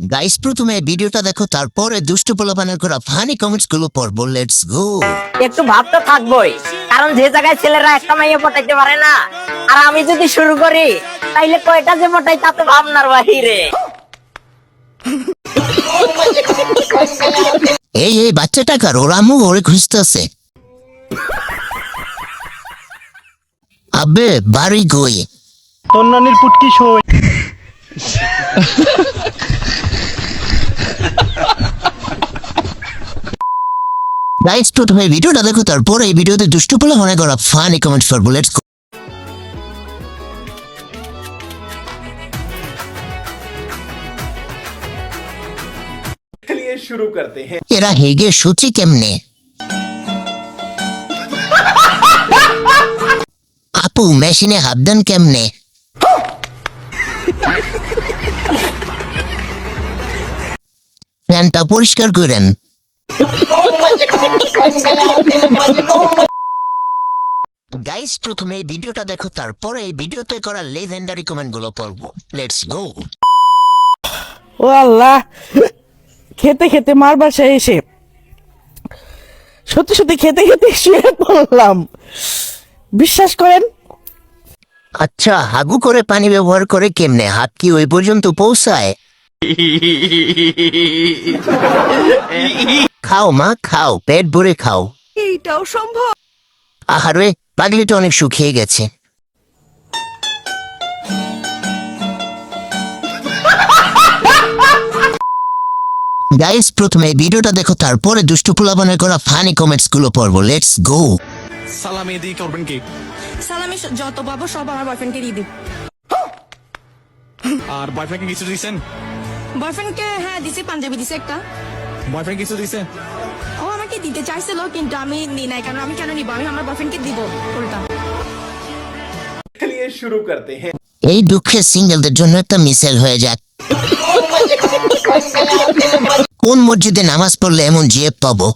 Guys প্রথমে ভিডিওটা দেখো, তারপরে দুষ্ট পোলাপানের করা ফানি কমেন্টস গুলো পড়বো। Let's go. একটু ভাব তো থাকবোই, কারণ যে জায়গায় ছেলেরা একটা মাইয়া পটাইতে পারে না, আর আমি যদি শুরু করি তাইলে কয়টা যে পটাই তা তো ভাবনার বাহিরে। এই বাচ্চাটা কার? ওর আম্মু ওরে খুঁজতেছে। আবে বাড়ি গই তোর নানির পুটকি সই। গাইস প্রথমে ভিডিওটা দেখো, তারপরে এই ভিডিওতে দুষ্ট পোলাপানে করা ফানি কমেন্টস পড়বো। Let's go. चलिए शुरू करते हैं। এরা হেগে সূচি কেমনে? আপু মেশিনে হাত দেন কেমনে? ফ্যানটা পরিষ্কার করেন। গাইস প্রথমে এই ভিডিওটা দেখো, তারপরে এই ভিডিওতে করা লেজেন্ডারি কমেন্ট গুলো পড়বো। Let's go. ও আল্লাহ, খেতে খেতে মার বাসায় এসে সত্যি সত্যি খেতে খেতে শুয়ে পড়লাম। বিশ্বাস করেন, আচ্ছা হাগু করে পানি ব্যবহার করে কেমনে? হাত কি ওই পর্যন্ত পৌঁছায়? খাও মা খাও, পেট ভরে খাও। এইটাও সম্ভব? আহারে পাগলিটা অনেক শুকিয়ে গেছে। গাইস প্রথমে এই ভিডিওটা দেখো, তারপরে দুষ্ট পোলাপানের করা ফানি কমেন্টস গুলো পড়বো। Let's go. সালামি দিয়ে করবেন কি? সালামি যত পাবো সব আমার বয়ফ্রেন্ডকে দিয়ে দিই। আর বয়ফ্রেন্ডকে কিছু দিয়েছেন? বয়ফ্রেন্ডকে হ্যাঁ দিছি, পাঞ্জাবি দিছি একটা। বয়ফ্রেন্ড কিছু দিয়েছে? ও আমাকে দিতে চাইছিল কিন্তু আমি নিই নাই, কারণ আমি কেন নিব, আমি আমার বয়ফ্রেন্ডকে দিব উল্টা। चलिए शुरू करते हैं। এই দুঃখের সিঙ্গেলদের জন্য একটা মিছিল হয়ে যাক। কোন মসজিদে নামাজ পড়লে এমন জিয়েব পাবো?